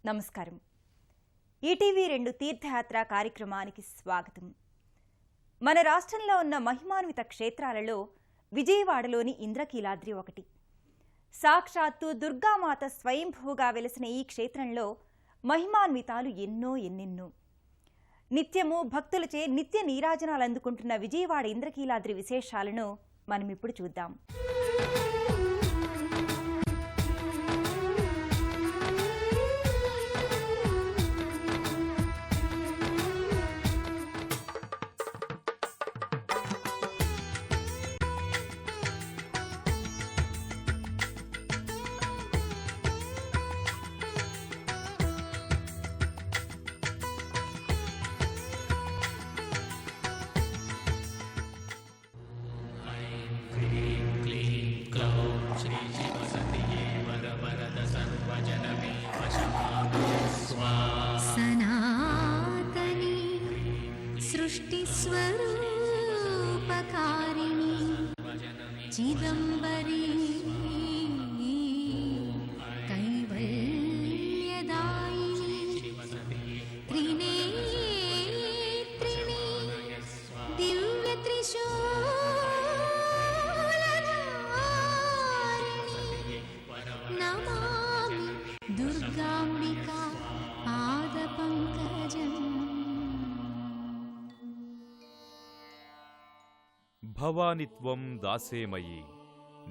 నమస్కారం. ఈటీవీ 2 తీర్థయాత్ర కార్యక్రమానికి స్వాగతం. మన రాష్ట్రంలో ఉన్న మహిమాన్విత క్షేత్రాలలో విజయవాడలోని ఇంద్రకీలాద్రి ఒకటి. సాక్షాత్తు దుర్గామాత స్వయంభూగా వెలిసిన ఈ క్షేత్రంలో మహిమాన్వితాలు ఎన్నెన్నో. నిత్యము భక్తులచే నిత్య నీరాజనాలు అందుకుంటున్న విజయవాడ ఇంద్రకీలాద్రి విశేషాలను మనమిప్పుడు చూద్దాం. సనాతని సృష్టిస్వరూపకారిణి చిదంబరీ కైవల్యదాయిని త్రినేత్రిణి దివ్యత్రిశూలధారిణి నమామి దుర్గాంబికా పాదపంకజం. భవానిత్వం దాసేమయీ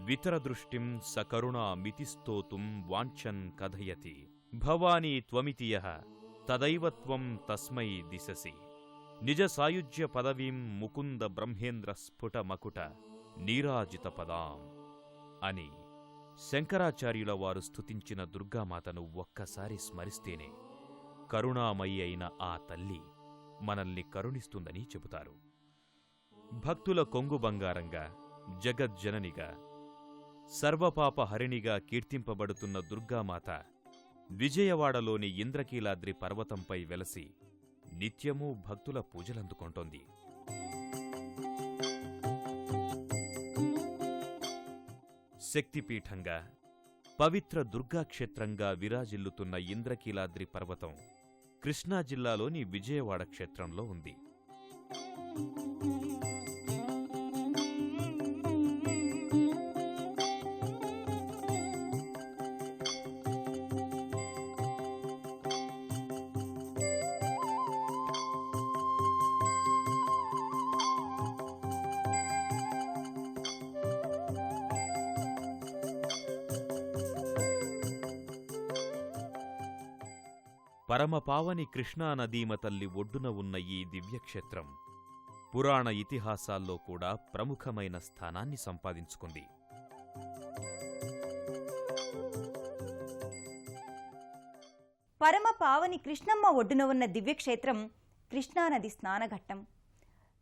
వితరదృష్టిం సకరుణామితిస్తోతుం వాంఛన్ కథయతి. భవానీ త్వమితి యః తదైవ త్వం తస్మై దిశసి. నిజ సాయుజ్య పదవీం ముకుంద బ్రహ్మేంద్ర స్ఫుట మకుట నీరాజిత పదాం అని శంకరాచార్యుల వారు స్తుతించిన దుర్గామాతను ఒక్కసారి స్మరిస్తేనే కరుణామయి అయిన ఆ తల్లి మనల్ని కరుణిస్తుందని చెబుతారు. భక్తుల కొంగు బంగారంగా, జగజ్జననిగా, సర్వపాపహరిణిగా కీర్తింపబడుతున్న దుర్గామాత విజయవాడలోని ఇంద్రకీలాద్రి పర్వతంపై వెలసి నిత్యమూ భక్తుల పూజలందుకొంటోంది. శక్తిపీఠంగా, పవిత్ర దుర్గాక్షేత్రంగా విరాజిల్లుతున్న ఇంద్రకీలాద్రి పర్వతం కృష్ణా జిల్లాలోని విజయవాడ క్షేత్రంలో ఉంది. పరమపావని కృష్ణానదీమ తల్లి ఒడ్డున ఉన్న ఈ దివ్యక్షేత్రం పురాణ ఇతిహాసాల్లో కూడా ప్రముఖమైన స్థానాన్ని సంపాదించుకుంది. పరమపావని కృష్ణమ్మ ఒడ్డున ఉన్న దివ్యక్షేత్రం కృష్ణానది స్నానఘట్టం.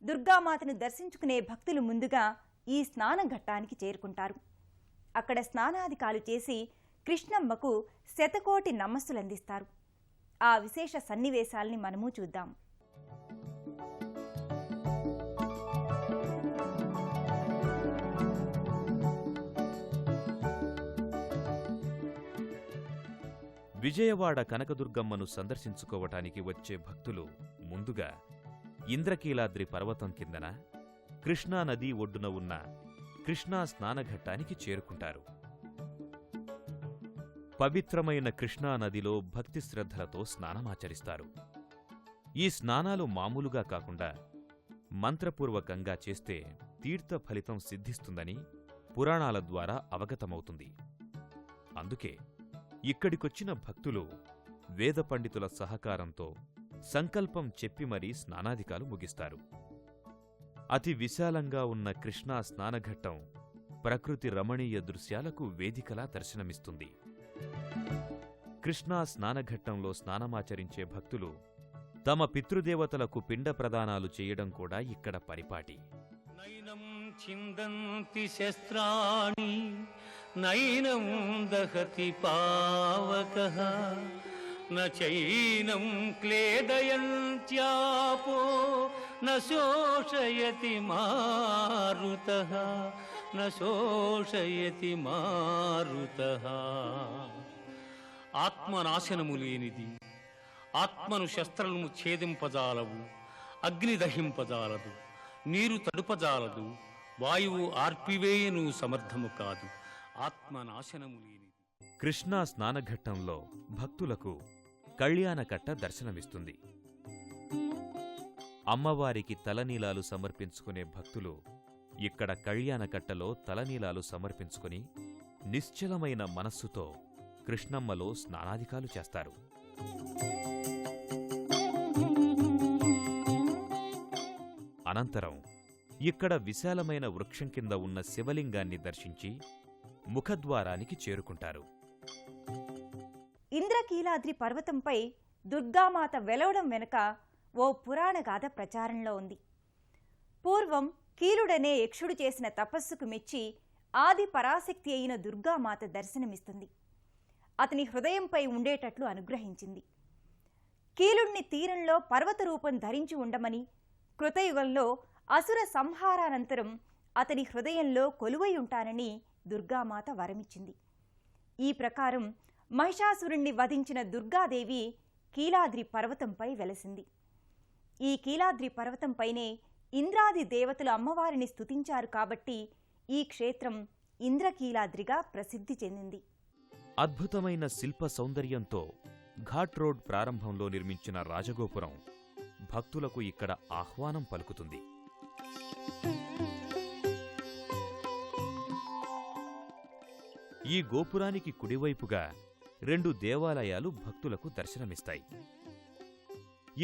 దుర్గామాతను దర్శించుకునే భక్తులు ముందుగా ఈ స్నానఘట్టానికి చేరుకుంటారు. అక్కడ స్నానాధికాలు చేసి కృష్ణమ్మకు శతకోటి నమస్సులందిస్తారు. ఆ విశేష సన్నివేశాల్ని మనము చూద్దాం. విజయవాడ కనకదుర్గమ్మను సందర్శించుకోవటానికి వచ్చే భక్తులు ముందుగా ఇంద్రకీలాద్రి పర్వతం కిందన కృష్ణానదీ ఒడ్డున ఉన్న కృష్ణా స్నానఘట్టానికి చేరుకుంటారు. పవిత్రమైన కృష్ణానదిలో భక్తి శ్రద్ధలతో స్నానమాచరిస్తారు. ఈ స్నానాలు మామూలుగా కాకుండా మంత్రపూర్వకంగా చేస్తే తీర్థ ఫలితం సిద్ధిస్తుందని పురాణాల ద్వారా అవగతమవుతుంది. అందుకే ఇక్కడికొచ్చిన భక్తులు వేద పండితుల సహకారంతో సంకల్పం చెప్పి మరీ స్నానాధికాలు ముగిస్తారు. అతి విశాలంగా ఉన్న కృష్ణా స్నానఘట్టం ప్రకృతి రమణీయ దృశ్యాలకు వేదికలా దర్శనమిస్తుంది. కృష్ణా స్నానఘట్టంలో స్నానమాచరించే భక్తులు తమ పితృదేవతలకు పిండ ప్రదానాలు చేయడం కూడా ఇక్కడ పరిపాటి. నైనం చిందంతి శస్త్రాణి నైనం దహతి పావకః నైనం క్లేదయంత్యాపో న శోషయతి మారుతః న శోషయతి మారుతః ఆత్మనాశనము లేనిది. ఆత్మను శస్త్రము ఛేదింపజాలవు, అగ్ని దహింపజాలదు, నీరు తడుపజాలదు, వాయువు ఆర్పివేయను సమర్థము కాదు. ఆత్మనాశనము లేనిది. కృష్ణా స్నానఘట్టంలో భక్తులకు కళ్యాణకట్ట దర్శనమిస్తుంది. అమ్మవారికి తలనీలాలు సమర్పించుకునే భక్తులు ఇక్కడ కళ్యాణకట్టలో తలనీలాలు సమర్పించుకుని నిశ్చలమైన మనస్సుతో కృష్ణమ్మలో స్నానాధికాలు చేస్తారు. అనంతరం ఇక్కడ విశాలమైన వృక్షం కింద ఉన్న శివలింగాన్ని దర్శించి ముఖద్వారానికి చేరుకుంటారు. ఇంద్రకీలాద్రి పర్వతంపై దుర్గామాత వెలవడం వెనుక ఓ పురాణగాథ ప్రచారంలో ఉంది. పూర్వం కీలుడనే యక్షుడు చేసిన తపస్సుకు మెచ్చి ఆది పరాశక్తి అయిన దుర్గామాత దర్శనమిస్తుంది. అతని హృదయంపై ఉండేటట్లు అనుగ్రహించింది. కీలుణ్ణి తీరంలో పర్వత రూపం ధరించి ఉండమని, కృతయుగంలో అసుర సంహారానంతరం అతని హృదయంలో కొలువై ఉంటానని దుర్గామాత వరమిచ్చింది. ఈ ప్రకారం మహిషాసురుణ్ణి వధించిన దుర్గాదేవి కీలాద్రి పర్వతంపై వెలసింది. ఈ కీలాద్రి పర్వతంపైనే ఇంద్రాది దేవతలు అమ్మవారిని స్తుతించారు కాబట్టి ఈ క్షేత్రం ఇంద్రకీలాద్రిగా ప్రసిద్ధి చెందింది. అద్భుతమైన శిల్ప సౌందర్యంతో ఘాట్ రోడ్ ప్రారంభంలో నిర్మించిన రాజగోపురం భక్తులకు ఇక్కడ ఆహ్వానం పలుకుతుంది. ఈ గోపురానికి కుడివైపుగా 2 దేవాలయాలు భక్తులకు దర్శనమిస్తాయి.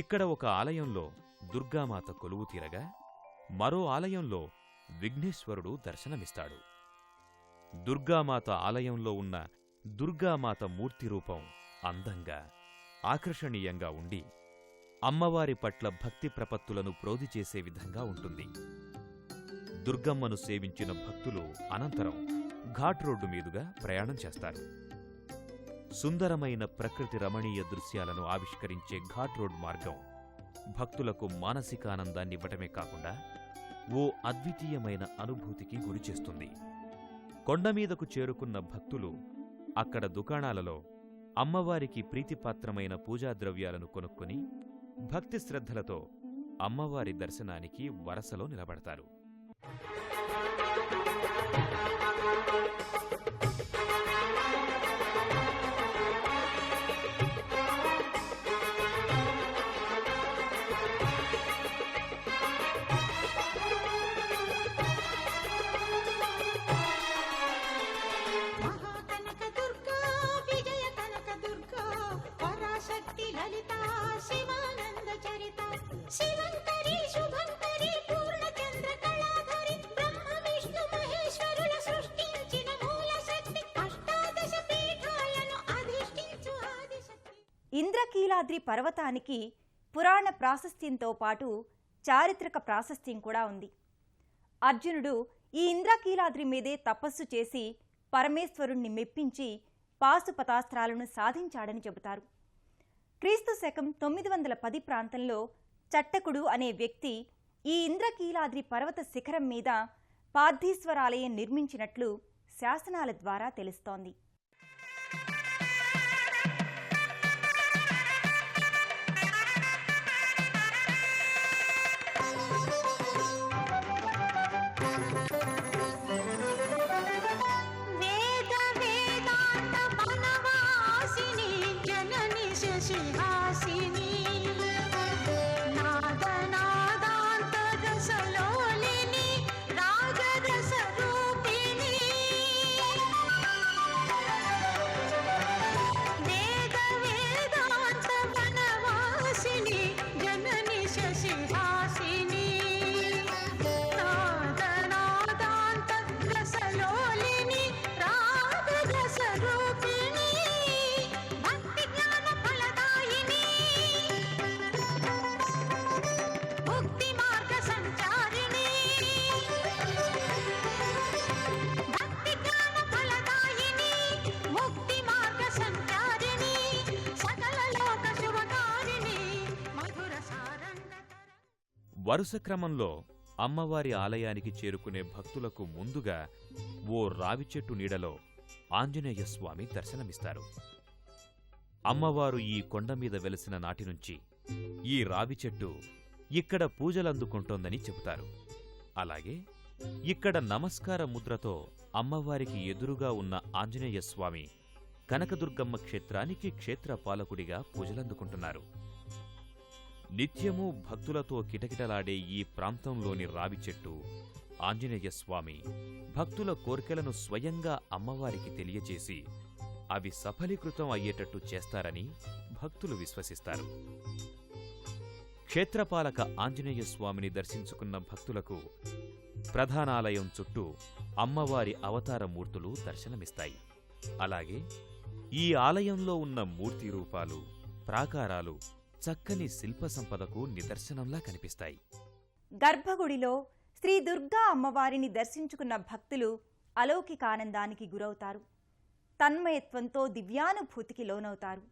ఇక్కడ ఒక ఆలయంలో దుర్గామాత కొలువు తీరగా మరో ఆలయంలో విఘ్నేశ్వరుడు దర్శనమిస్తాడు. దుర్గామాత ఆలయంలో ఉన్న దుర్గామాత మూర్తి రూపం అందంగా, ఆకర్షణీయంగా ఉండి అమ్మవారి పట్ల భక్తి ప్రపత్తులను ప్రోది చేసే విధంగా ఉంటుంది. దుర్గమ్మను సేవించిన భక్తులు అనంతరం ఘాట్ రోడ్డు మీదుగా ప్రయాణం చేస్తారు. సుందరమైన ప్రకృతి రమణీయ దృశ్యాలను ఆవిష్కరించే ఘాట్ రోడ్ మార్గం భక్తులకు మానసిక ఆనందాన్నివ్వటమే కాకుండా ఓ అద్వితీయమైన అనుభూతికి గురిచేస్తుంది. కొండమీదకు చేరుకున్న భక్తులు అక్కడ దుకాణాలలో అమ్మవారికి ప్రీతిపాత్రమైన పూజాద్రవ్యాలను కొనుక్కొని భక్తి శ్రద్ధలతో అమ్మవారి దర్శనానికి వరసలో నిలబడతారు. ఇంద్రకీలాద్రి పర్వతానికి పురాణ ప్రాశస్త్యంతో పాటు చారిత్రక ప్రాశస్త్యం కూడా ఉంది. అర్జునుడు ఈ ఇంద్రకీలాద్రి మీదే తపస్సు చేసి పరమేశ్వరుణ్ణి మెప్పించి పాశుపతాస్త్రాలను సాధించాడని చెబుతారు. క్రీస్తు శకం 910 ప్రాంతంలో చట్టకుడు అనే వ్యక్తి ఈ ఇంద్రకీలాద్రి పర్వత శిఖరం మీద పార్థీశ్వరాలయం నిర్మించినట్లు శాసనాల ద్వారా తెలుస్తోంది. వరుస క్రమంలో అమ్మవారి ఆలయానికి చేరుకునే భక్తులకు ముందుగా ఓ రావిచెట్టు నీడలో ఆంజనేయస్వామి దర్శనమిస్తారు. అమ్మవారు ఈ కొండమీద వెలసిన నాటినుంచి ఈ రావి చెట్టు ఇక్కడ పూజలందుకుంటోందని చెబుతారు. అలాగే ఇక్కడ నమస్కార ముద్రతో అమ్మవారికి ఎదురుగా ఉన్న ఆంజనేయస్వామి కనకదుర్గమ్మ క్షేత్రానికి క్షేత్రపాలకుడిగా పూజలందుకుంటున్నారు. నిత్యమూ భక్తులతో కిటకిటలాడే ఈ ప్రాంతంలోని రావి చెట్టు, ఆంజనేయస్వామి భక్తుల కోర్కెలను స్వయంగా అమ్మవారికి తెలియచేసి అవి సఫలీకృతం అయ్యేటట్టు చేస్తారని భక్తులు విశ్వసిస్తారు. క్షేత్రపాలక ఆంజనేయస్వామిని దర్శించుకున్న భక్తులకు ప్రధానాలయం చుట్టూ అమ్మవారి అవతారమూర్తులు దర్శనమిస్తాయి. అలాగే ఈ ఆలయంలో ఉన్న మూర్తి రూపాలు, ప్రాకారాలు చక్కని శిల్ప సంపదకు నిదర్శనంలా కనిపిస్తాయి. గర్భగుడిలో శ్రీ దుర్గా అమ్మవారిని దర్శించుకున్న భక్తులు అలౌకికానందానికి గురవుతారు. తన్మయత్వంతో దివ్యానుభూతికి లోనవుతారు.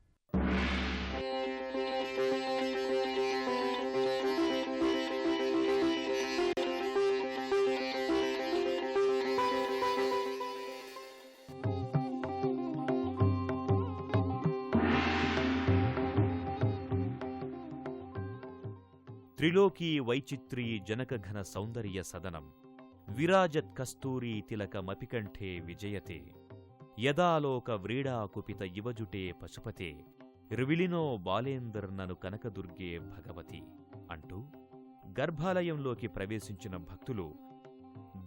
త్రిలోకీ వైచిత్రీ జనకఘన సౌందర్య సదనం విరాజత్ కస్తూరీ తిలకమపికంఠే విజయతే యదాలోక వ్రీడాకుపిత యువజుటే పశుపతే రివిలినో బాలేందర్నను కనకదుర్గే భగవతి అంటూ గర్భాలయంలోకి ప్రవేశించిన భక్తులు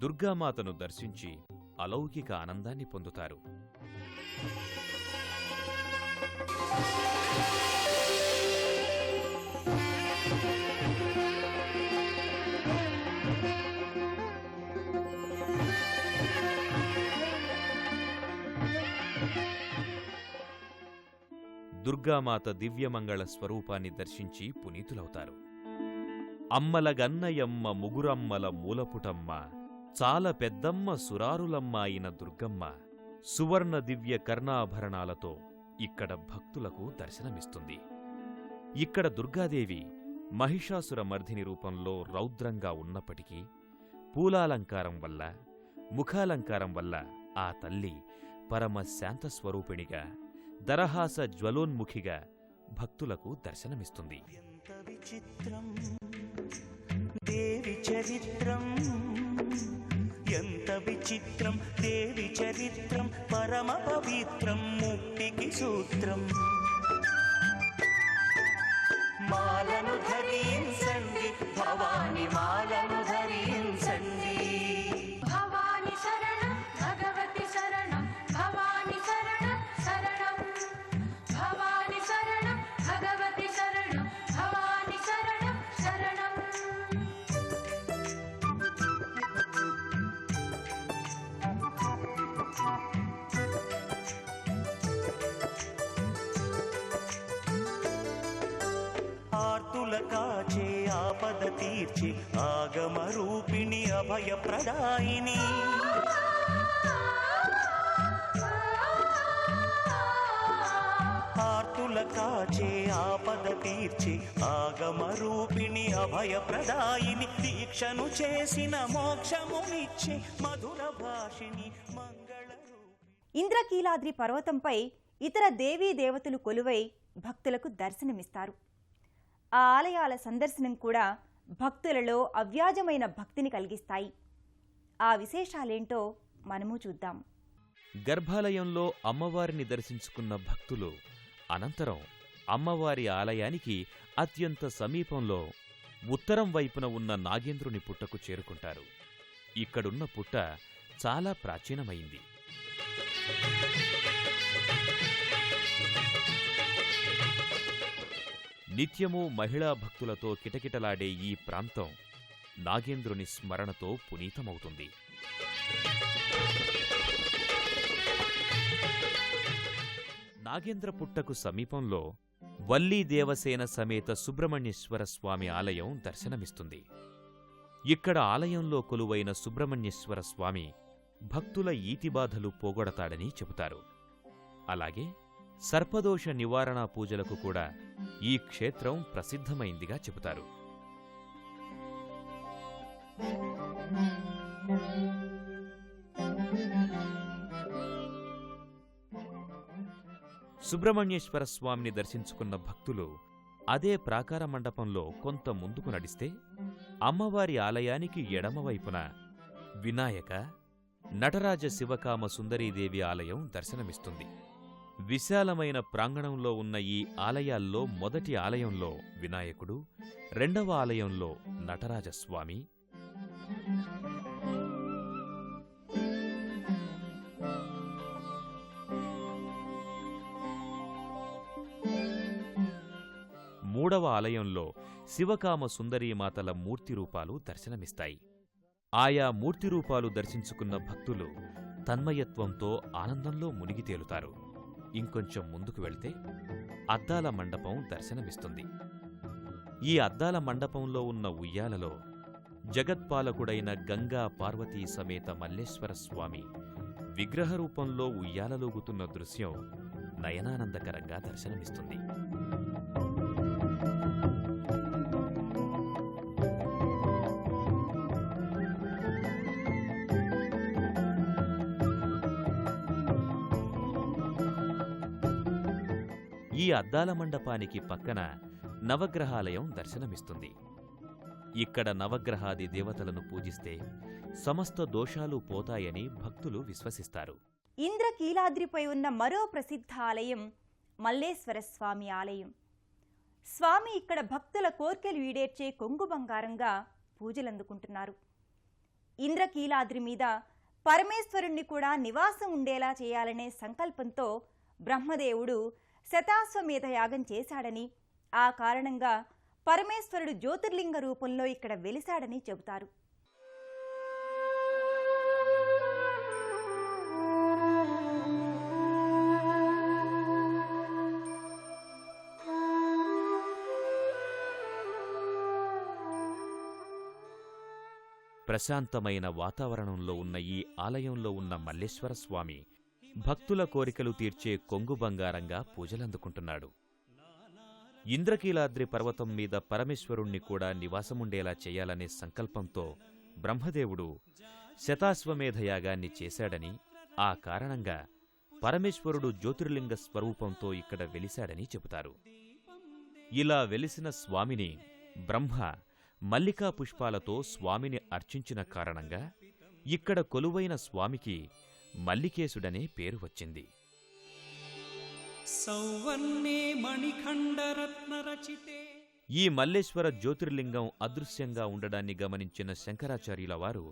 దుర్గామాతను దర్శించి అలౌకిక ఆనందాన్ని పొందుతారు. దుర్గామాత దివ్యమంగళ స్వరూపాన్ని దర్శించి పునీతులవుతారు. అమ్మలగన్నయమ్మ ముగురమ్మల మూలపుటమ్మ చాలా పెద్దమ్మ సురారులమ్మ అయిన దుర్గమ్మ సువర్ణ దివ్య కర్ణాభరణాలతో ఇక్కడ భక్తులకు దర్శనమిస్తుంది. ఇక్కడ దుర్గాదేవి మహిషాసుర మర్ధిని రూపంలో రౌద్రంగా ఉన్నప్పటికీ పూలాలంకారం వల్ల, ముఖాలంకారం వల్ల ఆ తల్లి పరమ శాంతస్వరూపిణిగా, దరహాస జ్వలోన్ముఖిగా భక్తులకు దర్శనమిస్తుంది. ఎంత విచిత్రం దేవి చరిత్రం, ఎంత విచిత్రం దేవి చరిత్రం, పరమ పవిత్రం ముక్తికి సూత్రం. మాలను ధరించండి భవాని, మాలను ధరించండి. భవాని శరణం భగవతి శరణం, భవాని శరణం శరణం, భవాని శరణం భగవతి శరణం, భవాని శరణం శరణం. ఆర్తుల కాచే ఆపద తీర్చి ఆగమ రూపిణి అభయప్రదాయిని. ఆర్తుల కాచే ఆపద తీర్చి ఆగమ రూపిణి అభయప్రదాయిని. దీక్షను చేసిన మోక్షమునిచ్చే మధుర భాషిని మంగళరూపి. ఇంద్రకీలాద్రి పర్వతంపై ఇతర దేవీ దేవతలు కొలువై భక్తులకు దర్శనమిస్తారు. ఆ ఆలయాల సందర్శనం కూడా భక్తులలో అవ్యాజమైన భక్తిని కలిగిస్తాయి. ఆ విశేషాలేంటో మనము చూద్దాం. గర్భాలయంలో అమ్మవారిని దర్శించుకున్న భక్తులు అనంతరం అమ్మవారి ఆలయానికి అత్యంత సమీపంలో ఉత్తరం వైపున ఉన్న నాగేంద్రుని పుట్టకు చేరుకుంటారు. ఇక్కడున్న పుట్ట చాలా ప్రాచీనమైంది. నిత్యమూ మహిళా భక్తులతో కిటకిటలాడే ఈ ప్రాంతం నాగేంద్రుని స్మరణతో పునీతమవుతుంది. నాగేంద్ర పుట్టకు సమీపంలో వల్లీ దేవసేన సమేత సుబ్రహ్మణ్యేశ్వర స్వామి ఆలయం దర్శనమిస్తుంది. ఇక్కడ ఆలయంలో కొలువైన సుబ్రహ్మణ్యేశ్వర స్వామి భక్తుల ఈతిబాధలు పోగొడతాడని చెబుతారు. అలాగే సర్పదోష నివారణ పూజలకు కూడా ఈ క్షేత్రం ప్రసిద్ధమైందిగా చెబుతారు. సుబ్రహ్మణ్యేశ్వర స్వామిని దర్శించుకున్న భక్తులు అదే ప్రాకార మండపంలో కొంత ముందుకు నడిస్తే అమ్మవారి ఆలయానికి ఎడమవైపున వినాయక, నటరాజ శివకామ సుందరీదేవి ఆలయం దర్శనమిస్తుంది. విశాలమైన ప్రాంగణంలో ఉన్న ఈ ఆలయాల్లో మొదటి ఆలయంలో వినాయకుడు, రెండవ ఆలయంలో నటరాజస్వామి, మూడవ ఆలయంలో శివకామ సుందరీమాతల మూర్తిరూపాలు దర్శనమిస్తాయి. ఆయా మూర్తిరూపాలు దర్శించుకున్న భక్తులు తన్మయత్వంతో ఆనందంలో మునిగి తేలుతారు. ఇంకొంచెం ముందుకు వెళ్తే అద్దాల మండపం దర్శనమిస్తుంది. ఈ అద్దాల మండపంలో ఉన్న ఉయ్యాలలో జగత్పాలకుడైన గంగా పార్వతీ సమేత మల్లేశ్వర స్వామి విగ్రహరూపంలో ఉయ్యాలలూగుతున్న దృశ్యం నయనానందకరంగా దర్శనమిస్తుంది. ఈ అద్దాల మండపానికి పక్కన నవగ్రహాలయం దర్శనమిస్తుంది. ఇక్కడ నవగ్రహాది దేవతలను పూజిస్తే సమస్త దోషాలు పోతాయని భక్తులు విశ్వసిస్తారు. ఇంద్రకీలాద్రిపై ఉన్న మరో ప్రసిద్ధ ఆలయం మల్లేశ్వర స్వామి ఆలయం. స్వామి ఇక్కడ భక్తుల కోర్కెలు ఈడేర్చే కొంగు బంగారంగా పూజలందుకుంటున్నారు. ఇంద్రకీలాద్రి మీద పరమేశ్వరుణ్ణి కూడా నివాసం ఉండేలా చేయాలనే సంకల్పంతో బ్రహ్మదేవుడు శతాశ్వమేధ యాగం చేశాడని, ఆ కారణంగా పరమేశ్వరుడు జ్యోతిర్లింగ రూపంలో ఇక్కడ వెలిశాడని చెబుతారు. ప్రశాంతమైన వాతావరణంలో ఉన్న ఈ ఆలయంలో ఉన్న మల్లేశ్వర స్వామి భక్తుల కోరికలు తీర్చే కొంగు బంగారంగా పూజలందుకుంటున్నాడు. ఇంద్రకీలాద్రి పర్వతం మీద పరమేశ్వరుణ్ణి కూడా నివాసముండేలా చేయాలనే సంకల్పంతో బ్రహ్మదేవుడు శతాశ్వమేధయాగాన్ని చేశాడని, ఆ కారణంగా పరమేశ్వరుడు జ్యోతిర్లింగ స్వరూపంతో ఇక్కడ వెలిశాడని చెబుతారు. ఇలా వెలిసిన స్వామిని బ్రహ్మ మల్లికా పుష్పాలతో స్వామిని అర్చించిన కారణంగా ఇక్కడ కొలువైన స్వామికి మల్లికేశుడనే పేరు వచ్చింది. ఈ మల్లేశ్వర జ్యోతిర్లింగం అదృశ్యంగా ఉండడాన్ని గమనించిన శంకరాచార్యుల వారు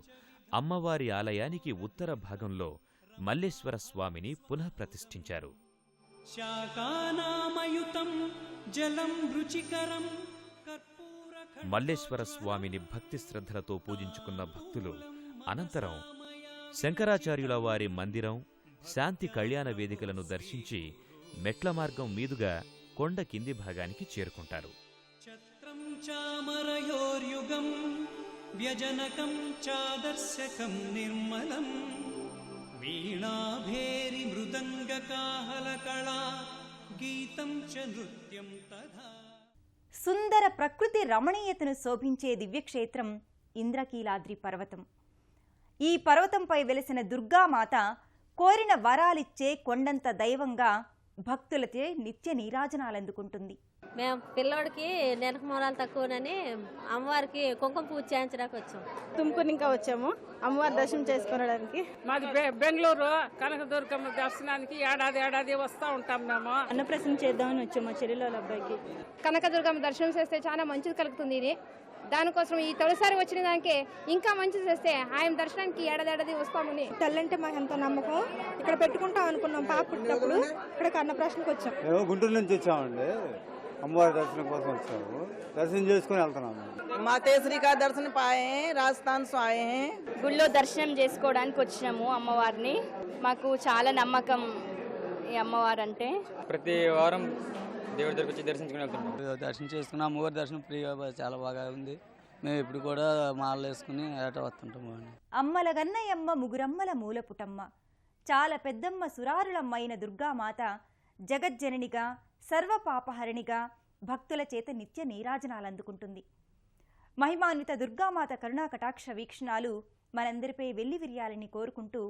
అమ్మవారి ఆలయానికి ఉత్తర భాగంలో మల్లేశ్వర స్వామిని పునః ప్రతిష్ఠించారు. మల్లేశ్వర స్వామిని భక్తి శ్రద్ధలతో పూజించుకున్న భక్తులు అనంతరం శంకరాచార్యుల వారి మందిరం, శాంతి కళ్యాణ వేదికలను దర్శించి మెట్ల మార్గం మీదుగా కొండ కింది భాగానికి చేరుకుంటారు. సుందర ప్రకృతి రమణీయతను శోభించే దివ్యక్షేత్రం ఇంద్రకీలాద్రి పర్వతం. ఈ పర్వతంపై వెలిసిన దుర్గామాత కోరిన వరాలిచ్చే కొండంత దైవంగా భక్తులచే నిత్య నీరాజనాలందుకుంటుంది. మేము పిల్లోడికి నెలకు మూలాలు తక్కువనని అమ్మవారికి కుంకుమ పూజ చేయించడానికి వచ్చాం. తుమ్కూరు ఇంకా వచ్చాము అమ్మవారి దర్శనం చేసుకోవడానికి. మాది బెంగళూరు కనకదుర్గమ్మ దర్శనానికి ఏడాది వస్తూ ఉంటాం. మేము అన్నప్రసన్న చేద్దామని వచ్చాము మా చెల్లెల అబ్బాయికి. కనకదుర్గమ్మ దర్శనం చేస్తే చాలా మంచిది కలుగుతుంది. ఇది దానికోసం ఈ తొలిసారి వచ్చిన దానికి ఇంకా మంచిది చేస్తే ఆయన దర్శనానికి ఏడాది వస్తామని. తల్లంటే మాకు ఎంతో నమ్మకం. ఇక్కడ పెట్టుకుంటాం అనుకున్నాం పాప పుట్టినప్పుడు. ఇక్కడ అన్నప్రాసనకి వచ్చాం. మేము గుంటూరు నుంచి వచ్చామండి. అమ్మవారి దర్శనం కోసం వచ్చాము. దర్శనం చేసుకుని వెళ్తున్నాము. మాతేశ్వరి కా దర్శనం పాయే రాజస్థాన్ से आए हैं. గుళ్ళో దర్శనం చేసుకోవడానికి వచ్చినాము అమ్మవారిని. మాకు చాలా నమ్మకం ఈ అమ్మవారు అంటే. ప్రతి వారం దేవుడి దగ్గరికి వచ్చి దర్శించుకుని వెళ్తున్నాం. దర్శనం చేసుకున్నాం. అమ్మవారి దర్శనం ఫ్రీగా చాలా బాగా ఉంది. మేము ఇప్పుడు కూడా మాలలు వేసుకుని ఏటా వస్తుంటాము. అమ్మల గన్నయమ్మ ముగురమ్మల మూలపుటమ్మ, చాలా పెద్దమ్మ సురారులమ్మైన దుర్గామాత జగజ్జననిగా, సర్వపాపహరణిగా భక్తుల చేత నిత్య నీరాజనాలందుకుంటుంది. మహిమాన్విత దుర్గామాత కరుణా కటాక్ష వీక్షణాలు మనందరిపై వెల్లివిరియాలని కోరుకుంటూ